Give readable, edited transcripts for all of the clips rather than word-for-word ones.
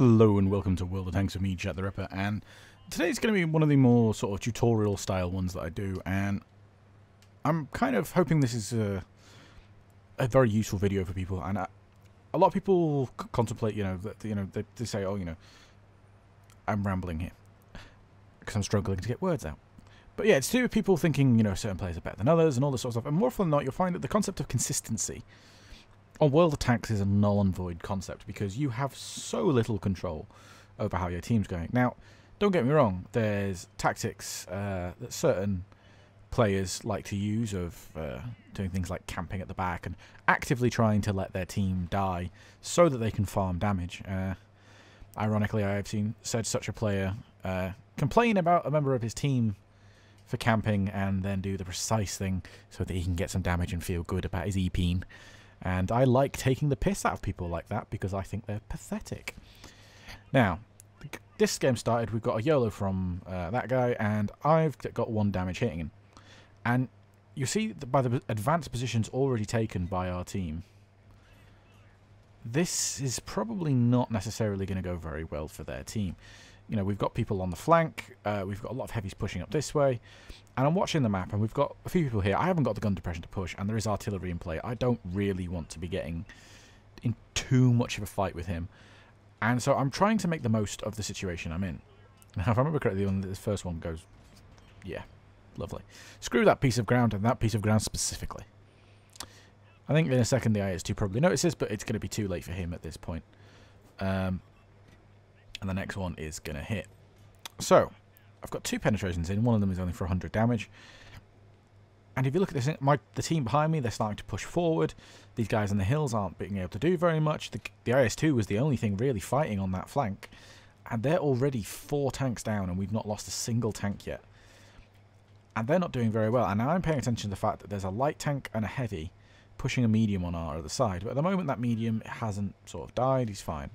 Hello and welcome to World of Tanks with me, Jack the Ripper, and today's going to be one of the more sort of tutorial style ones that I do, and I'm kind of hoping this is a very useful video for people. And a lot of people contemplate, they say, oh, I'm rambling here because I'm struggling to get words out. But yeah, it's to do with people thinking, certain players are better than others and all this sort of stuff. And more often than not, you'll find that the concept of consistency on World of Tanks is a null and void concept because you have so little control over how your team's going. Now, don't get me wrong, there's tactics that certain players like to use of doing things like camping at the back and actively trying to let their team die so that they can farm damage. Ironically, I have seen such a player complain about a member of his team for camping and then do the precise thing so that he can get some damage and feel good about his EPing. And I like taking the piss out of people like that because I think they're pathetic. Now, this game started, we've got a YOLO from that guy, and I've got 1 damage hitting him. And you see that by the advanced positions already taken by our team, this is probably not necessarily going to go very well for their team. We've got people on the flank, we've got a lot of heavies pushing up this way, and I'm watching the map, and we've got a few people here. I haven't got the gun depression to push, and there is artillery in play. I don't really want to be getting in too much of a fight with him, and so I'm trying to make the most of the situation I'm in. Now, if I remember correctly, this first one goes, yeah, lovely. Screw that piece of ground, and that piece of ground specifically. I think in a second the IS-2 probably notices, but it's going to be too late for him at this point. And the next one is going to hit. So, I've got 2 penetrations in. One of them is only for 100 damage. And if you look at this, the team behind me, they're starting to push forward. These guys in the hills aren't being able to do very much. The IS-2 was the only thing really fighting on that flank. And they're already 4 tanks down, and we've not lost a single tank yet. And they're not doing very well. And now I'm paying attention to the fact that there's a light tank and a heavy pushing a medium on our other side. But at the moment, that medium hasn't sort of died. He's fine.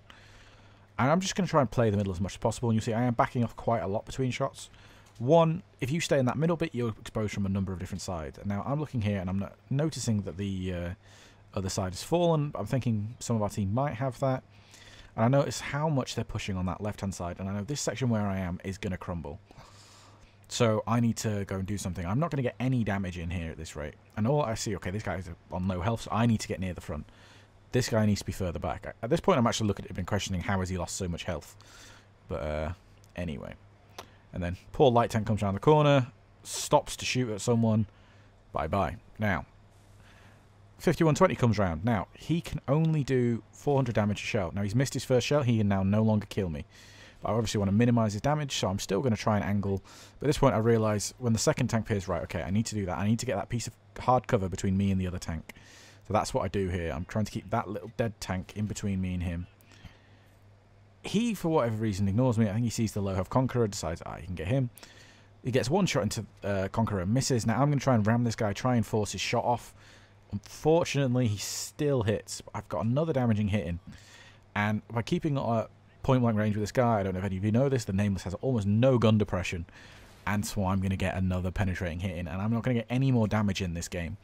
And I'm just going to try and play the middle as much as possible. And you see I am backing off quite a lot between shots. One, if you stay in that middle bit, you're exposed from a number of different sides. And now I'm looking here and I'm noticing that the other side has fallen. I'm thinking some of our team might have that. And I notice how much they're pushing on that left-hand side. And I know this section where I am is going to crumble. So I need to go and do something. I'm not going to get any damage in here at this rate. And all I see, okay, this guy's on low health, so I need to get near the front. This guy needs to be further back. At this point, I'm actually looking at him and questioning how has he lost so much health. But anyway. And then poor light tank comes around the corner, stops to shoot at someone. Bye-bye. Now, 5120 comes round. Now, he can only do 400 damage a shell. Now, he's missed his first shell. He can now no longer kill me. But I obviously want to minimize his damage, so I'm still going to try and angle. But at this point, I realise when the second tank appears, right, okay, I need to do that. I need to get that piece of hard cover between me and the other tank. So that's what I do here. I'm trying to keep that little dead tank in between me and him. He, for whatever reason, ignores me. I think he sees the low health Conqueror, decides, he can get him. He gets 1 shot into Conqueror and misses. Now I'm going to try and ram this guy, try and force his shot off. Unfortunately, he still hits. I've got another damaging hit in. And by keeping a point-blank range with this guy, I don't know if any of you know this, the Nameless has almost no gun depression. And so I'm going to get another penetrating hit in. And I'm not going to get any more damage in this game.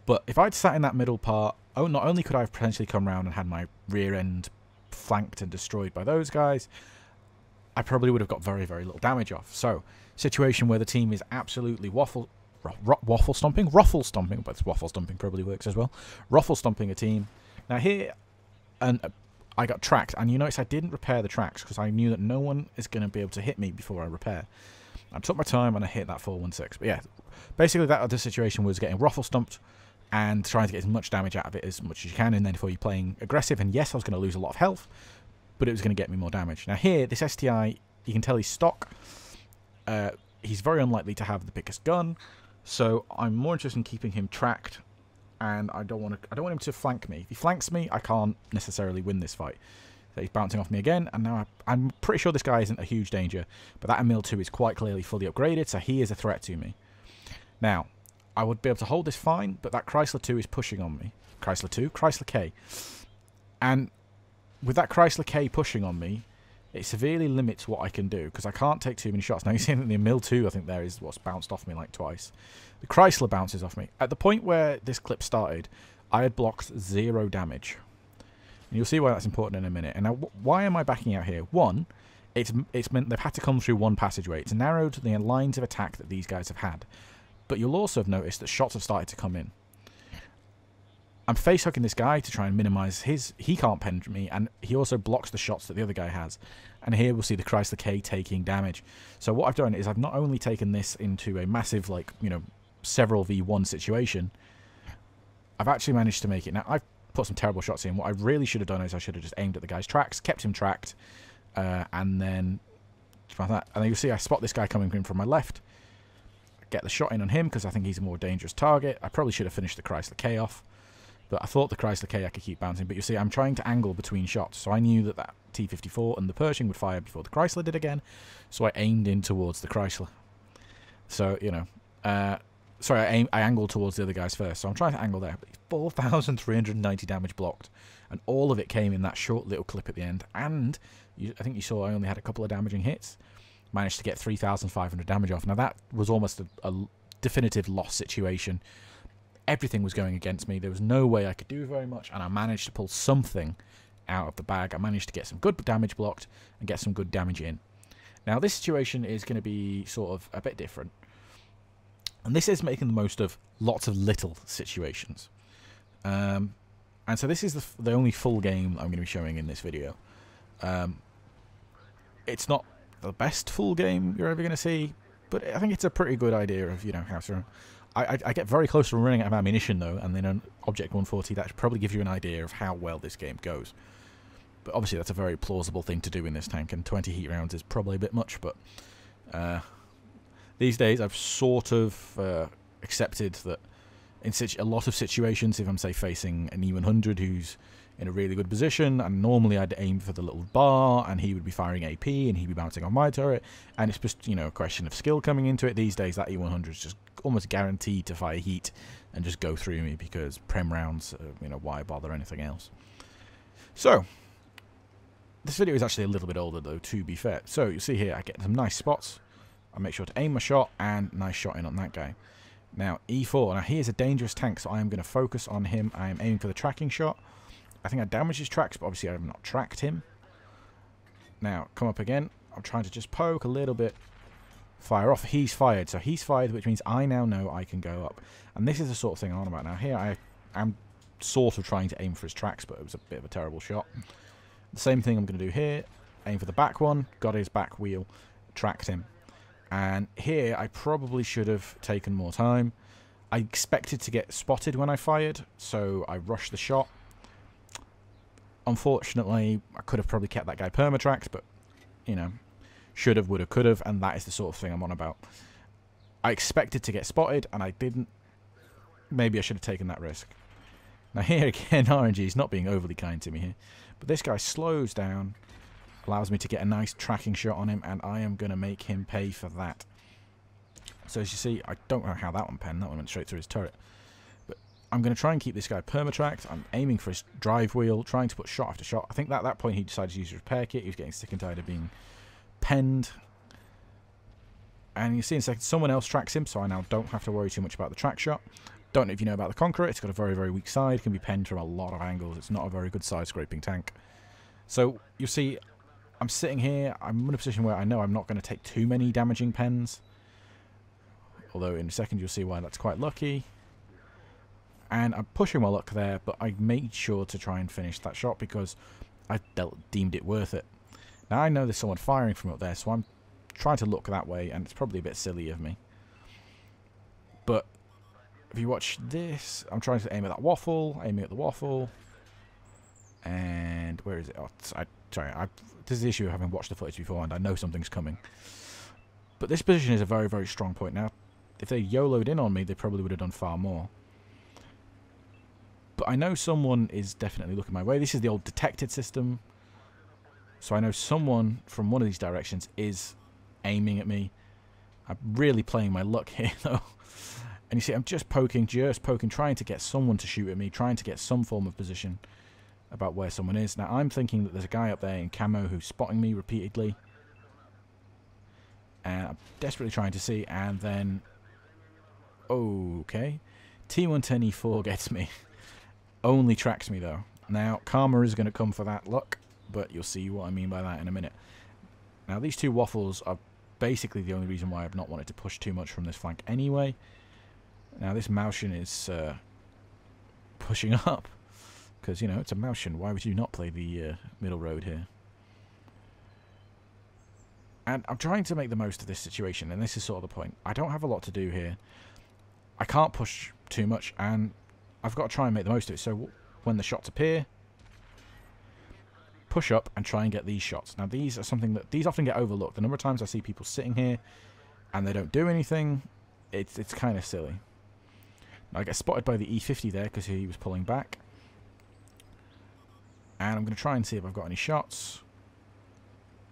But if I'd sat in that middle part, not only could I have potentially come around and had my rear end flanked and destroyed by those guys, I probably would have got very, very little damage off. So, situation where the team is absolutely waffle stomping, but waffle stomping probably works as well. Ruffle stomping a team. Now here, and I got tracked, and you notice I didn't repair the tracks because I knew that no one is going to be able to hit me before I repair. I took my time and I hit that 416. But yeah, basically that other situation was getting ruffle stomped and trying to get as much damage out of it as much as you can, and then before you're playing aggressive, and yes, I was going to lose a lot of health, but it was going to get me more damage. Now here, this STI, you can tell he's stock. He's very unlikely to have the biggest gun, so I'm more interested in keeping him tracked, and I don't want him to flank me. If he flanks me, I can't necessarily win this fight. So he's bouncing off me again, and now I'm pretty sure this guy isn't a huge danger, but that Emil-2 is quite clearly fully upgraded, so he is a threat to me. Now, I would be able to hold this fine, but that Chrysler 2 is pushing on me. Chrysler 2? Chrysler K. And with that Chrysler K pushing on me, it severely limits what I can do, because I can't take too many shots. Now, you see that the Emil-2, I think there is what's bounced off me like twice. The Chrysler bounces off me. At the point where this clip started, I had blocked 0 damage. And you'll see why that's important in a minute. And now, why am I backing out here? One, it's meant they've had to come through one passageway. It's narrowed the lines of attack that these guys have had. But you'll also have noticed that shots have started to come in. I'm face-hooking this guy to try and minimise his... He can't pen me, and he also blocks the shots that the other guy has. And here we'll see the Chrysler K taking damage. So what I've done is I've not only taken this into a massive, like, you know, several v1 situation, I've actually managed to make it. Now, I've put some terrible shots in. What I really should have done is I should have just aimed at the guy's tracks, kept him tracked, and then... And then you'll see I spot this guy coming in from my left. Get the shot in on him because I think he's a more dangerous target. I probably should have finished the Chrysler K off. But I thought the Chrysler K I could keep bouncing. But you see, I'm trying to angle between shots. So I knew that that T-54 and the Pershing would fire before the Chrysler did again. So I aimed in towards the Chrysler. So, you know... sorry, I angled towards the other guys first. So I'm trying to angle there. But 4,390 damage blocked. And all of it came in that short little clip at the end. And I think you saw I only had a couple of damaging hits. Managed to get 3,500 damage off. Now that was almost a definitive loss situation. Everything was going against me. There was no way I could do very much, and I managed to pull something out of the bag. I managed to get some good damage blocked and get some good damage in. Now this situation is going to be sort of a bit different, and this is making the most of lots of little situations. And so this is the only full game I'm going to be showing in this video. It's not the best full game you're ever going to see, but I think it's a pretty good idea of, you know, how to... I get very close to running out of ammunition, though, and then on Object 140, that probably gives you an idea of how well this game goes. But obviously, that's a very plausible thing to do in this tank, and 20 heat rounds is probably a bit much, but these days I've sort of accepted that in a lot of situations, if I'm, say, facing an E100 who's in a really good position, and normally I'd aim for the little bar, and he would be firing AP, and he'd be bouncing on my turret, and it's just, you know, a question of skill coming into it. These days, that E100 is just almost guaranteed to fire heat and just go through me, because prem rounds, you know, why bother anything else? So, this video is actually a little bit older, though, to be fair. So, you see here, I get some nice spots. I make sure to aim my shot, and nice shot in on that guy. Now, E4. Now, he is a dangerous tank, so I am going to focus on him. I am aiming for the tracking shot. I think I damaged his tracks, but obviously I have not tracked him. Now, come up again. I'm trying to just poke a little bit. Fire off. He's fired. So he's fired, which means I now know I can go up. And this is the sort of thing I'm on about. Now, here I am sort of trying to aim for his tracks, but it was a bit of a terrible shot. The same thing I'm going to do here. Aim for the back one. Got his back wheel. Tracked him. And here, I probably should have taken more time. I expected to get spotted when I fired, so I rushed the shot. Unfortunately, I could have probably kept that guy permatracked, but, you know, should have, would have, could have, and that is the sort of thing I'm on about. I expected to get spotted, and I didn't. Maybe I should have taken that risk. Now here again, RNG is not being overly kind to me here, but this guy slows down, allows me to get a nice tracking shot on him, and I am going to make him pay for that. So as you see, I don't know how that one penned. That one went straight through his turret. But I'm going to try and keep this guy permatracked. I'm aiming for his drive wheel, trying to put shot after shot. I think that at that point he decided to use a repair kit. He was getting sick and tired of being penned. And you see in a second, someone else tracks him, so I now don't have to worry too much about the track shot. Don't know if you know about the Conqueror. It's got a very, very weak side. Can be penned from a lot of angles. It's not a very good side-scraping tank. So you see, I'm sitting here. I'm in a position where I know I'm not going to take too many damaging pens. Although in a second you'll see why that's quite lucky. And I'm pushing my luck there, but I made sure to try and finish that shot because I deemed it worth it. Now I know there's someone firing from up there, so I'm trying to look that way, and it's probably a bit silly of me. But if you watch this, I'm trying to aim at that waffle, aiming at the waffle. And where is it? Oh, this is the issue of having watched the footage before, and I know something's coming. But this position is a very, very strong point. Now, if they YOLO'd in on me, they probably would have done far more. But I know someone is definitely looking my way. This is the old detected system. So I know someone from one of these directions is aiming at me. I'm really playing my luck here, though. And you see, I'm just poking, trying to get someone to shoot at me, trying to get some form of position about where someone is. Now, I'm thinking that there's a guy up there in camo who's spotting me repeatedly. And I'm desperately trying to see, and then... Okay. T110E4 gets me. Only tracks me, though. Now, karma is going to come for that luck, but you'll see what I mean by that in a minute. Now, these two waffles are basically the only reason why I've not wanted to push too much from this flank anyway. Now, this Maushan is pushing up, because, you know, it's a Maushan. Why would you not play the middle road here? And I'm trying to make the most of this situation, and this is sort of the point. I don't have a lot to do here. I can't push too much, and I've got to try and make the most of it. So when the shots appear, push up and try and get these shots. Now these are something that these often get overlooked. The number of times I see people sitting here and they don't do anything, it's kind of silly. Now, I get spotted by the E50 there because he was pulling back, and I'm going to try and see if I've got any shots.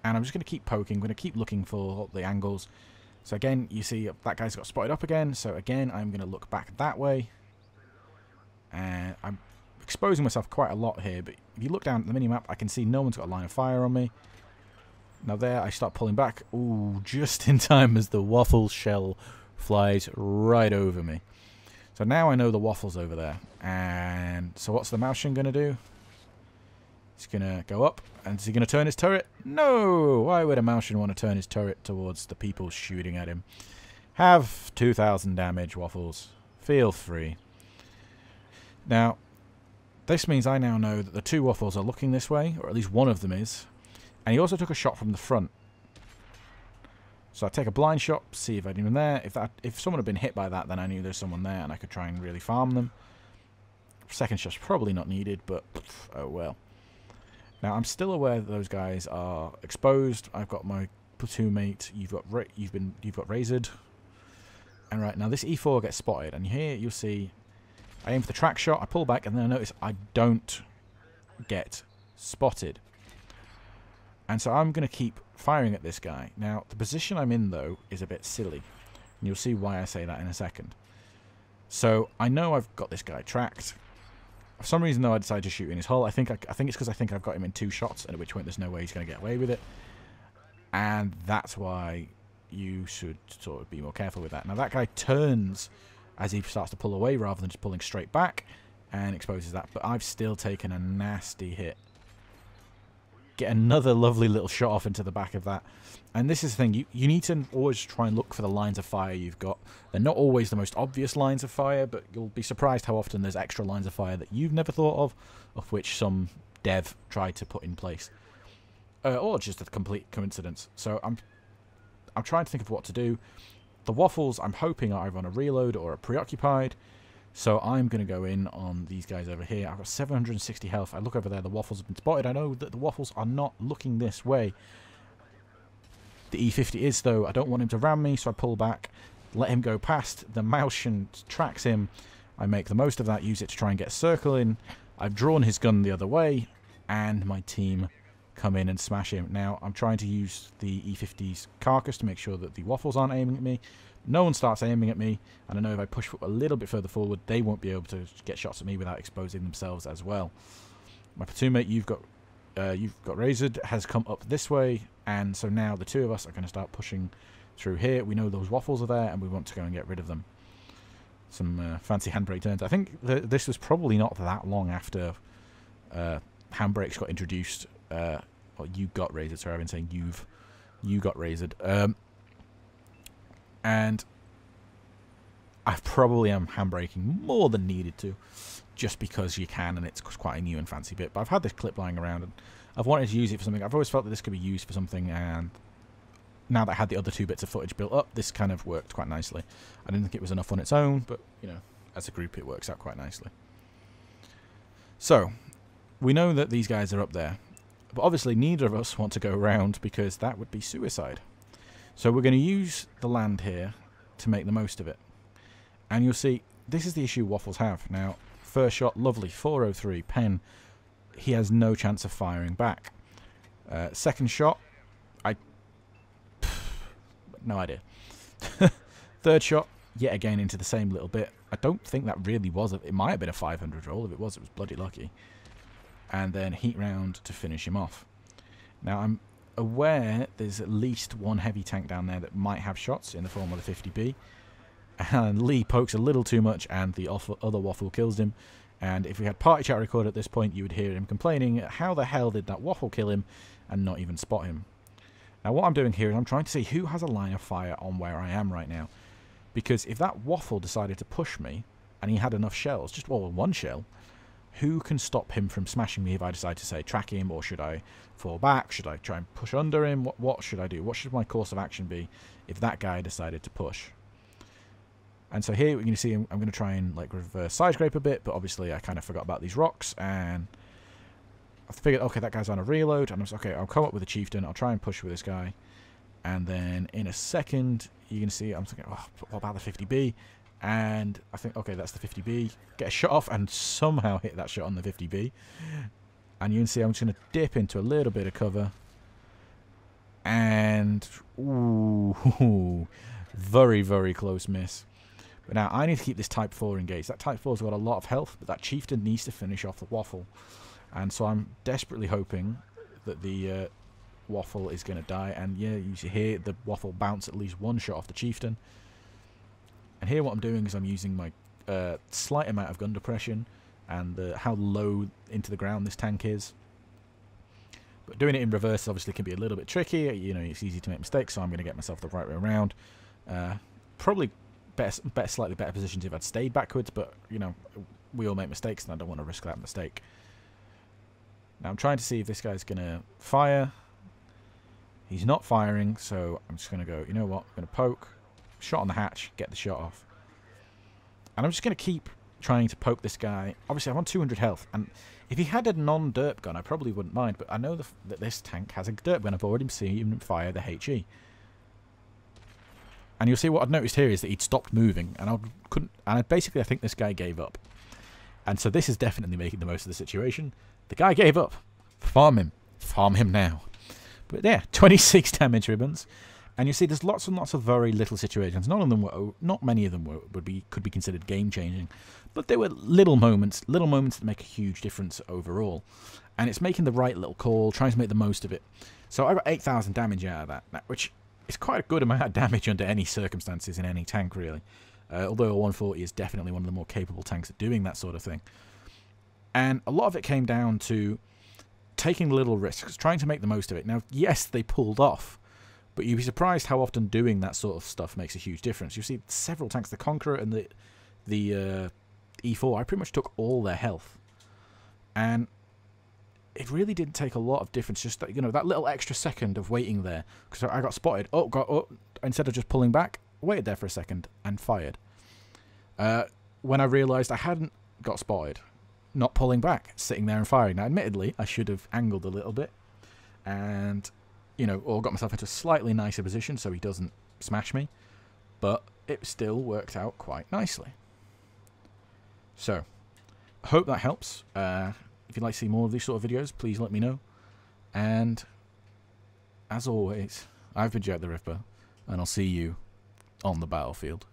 And I'm just going to keep poking. I'm going to keep looking for the angles. So again, you see that guy's got spotted up again. So again, I'm going to look back that way. And I'm exposing myself quite a lot here. But if you look down at the minimap, I can see no one's got a line of fire on me. Now there, I start pulling back. Ooh, just in time as the waffle shell flies right over me. So now I know the waffle's over there. And so what's the Maushan going to do? He's going to go up. And is he going to turn his turret? No! Why would a Maushan want to turn his turret towards the people shooting at him? Have 2,000 damage, Waffles. Feel free. Now, this means I now know that the two Waffles are looking this way, or at least one of them is. And he also took a shot from the front. So I take a blind shot, see if anyone there. If someone had been hit by that, then I knew there's someone there and I could try and really farm them. Second shot's probably not needed, but oh well. Now, I'm still aware that those guys are exposed. I've got my platoon mate. You've got Razored. And right now, this E4 gets spotted. And here, you'll see, I aim for the track shot. I pull back, and then I notice I don't get spotted. And so I'm going to keep firing at this guy. Now, the position I'm in, though, is a bit silly. And you'll see why I say that in a second. So I know I've got this guy tracked. For some reason, though, I decided to shoot in his hull. I think it's because I think I've got him in 2 shots, and at which point there's no way he's going to get away with it. And that's why you should sort of be more careful with that. Now, that guy turns as he starts to pull away rather than just pulling straight back and exposes that. But I've still taken a nasty hit. Get another lovely little shot off into the back of that. And this is the thing, you need to always try and look for the lines of fire you've got. They're not always the most obvious lines of fire, but you'll be surprised how often there's extra lines of fire that you've never thought of which some dev tried to put in place. Or just a complete coincidence. So I'm trying to think of what to do. The Waffles, I'm hoping, are either on a reload or a preoccupied. So I'm going to go in on these guys over here. I've got 760 health. I look over there, the Waffles have been spotted. I know that the Waffles are not looking this way. The E50 is, though. I don't want him to ram me, so I pull back, let him go past. The Maushan tracks him. I make the most of that, use it to try and get a circle in. I've drawn his gun the other way, and my team come in and smash him. Now, I'm trying to use the E50's carcass to make sure that the Waffles aren't aiming at me. No one starts aiming at me, and I know if I push a little bit further forward, they won't be able to get shots at me without exposing themselves as well. My platoon mate, you've got Razored, has come up this way, and so now the two of us are going to start pushing through here. We know those Waffles are there, and we want to go and get rid of them. Some fancy handbrake turns. I think this was probably not that long after handbrakes got introduced. Or you got Razored, sorry, I've been saying you got Razored. And I probably am handbraking more than needed to, just because you can, and it's quite a new and fancy bit. But I've had this clip lying around, and I've wanted to use it for something. I've always felt that this could be used for something, and now that I had the other 2 bits of footage built up, this kind of worked quite nicely. I didn't think it was enough on its own, but, you know, as a group it works out quite nicely. So, we know that these guys are up there, but obviously neither of us want to go around because that would be suicide. So we're going to use the land here to make the most of it. And you'll see, this is the issue Waffles have. Now, first shot, lovely, 403, pen. He has no chance of firing back. Second shot, no idea. Third shot, yet again into the same little bit. I don't think that really was, it might have been a 500 roll. If it was bloody lucky. And then heat round to finish him off. Now, I'm aware there's at least one heavy tank down there that might have shots in the form of the 50B. And Lee pokes a little too much, and the other Waffle kills him. And if we had party chat recorded at this point, you would hear him complaining, how the hell did that waffle kill him and not even spot him? Now what I'm doing here is I'm trying to see who has a line of fire on where I am right now. Because if that waffle decided to push me, and he had enough shells, just well, one shell, who can stop him from smashing me if I decide to, say, track him, or should I fall back? Should I try and push under him? What should I do? What should my course of action be if that guy decided to push? And so here, you can see I'm going to try and like reverse side scrape a bit, but obviously I kind of forgot about these rocks, and I figured, okay, that guy's on a reload, and I was okay, I'll come up with a chieftain, I'll try and push with this guy, and then in a second, you can see I'm thinking, oh, what about the 50B? And I think, okay, that's the 50B. Get a shot off and somehow hit that shot on the 50B. And you can see I'm just going to dip into a little bit of cover. And, ooh, very, very close miss. But now I need to keep this Type 4 engaged. That Type 4's got a lot of health, but that chieftain needs to finish off the waffle. And so I'm desperately hoping that the waffle is going to die. And yeah, you see here the waffle bounce at least one shot off the chieftain. And here what I'm doing is I'm using my slight amount of gun depression and how low into the ground this tank is. But doing it in reverse obviously can be a little bit tricky. You know, it's easy to make mistakes, so I'm going to get myself the right way around. Probably slightly better positions if I'd stayed backwards, but, you know, we all make mistakes and I don't want to risk that mistake. Now I'm trying to see if this guy's going to fire. He's not firing, so I'm just going to go, you know what, I'm going to poke. Shot on the hatch, get the shot off. And I'm just going to keep trying to poke this guy. Obviously, I'm on 200 health, and if he had a non-derp gun, I probably wouldn't mind, but I know that this tank has a derp gun. I've already seen him fire the HE. And you'll see what I've noticed here is that he'd stopped moving, and I think this guy gave up. And so this is definitely making the most of the situation. The guy gave up. Farm him. Farm him now. But yeah, 26 damage ribbons. And you see, there's lots and lots of very little situations. Not many of them could be considered game-changing, but they were little moments that make a huge difference overall. And it's making the right little call, trying to make the most of it. So I got 8,000 damage out of that, which is quite a good amount of damage under any circumstances in any tank, really. Although a 140 is definitely one of the more capable tanks at doing that sort of thing. And a lot of it came down to taking little risks, trying to make the most of it. Now, yes, they pulled off. But you'd be surprised how often doing that sort of stuff makes a huge difference. You see several tanks, the Conqueror and the E4, I pretty much took all their health. And it really didn't take a lot of difference. Just that, you know, that little extra second of waiting there. Because I got spotted. Instead of just pulling back, waited there for a second and fired. When I realised I hadn't got spotted, not pulling back, sitting there and firing. Now, admittedly, I should have angled a little bit. And, you know, or got myself into a slightly nicer position so he doesn't smash me, but it still worked out quite nicely. So, I hope that helps. If you'd like to see more of these sort of videos, please let me know. And, as always, I've been Jack the Ripper, and I'll see you on the battlefield.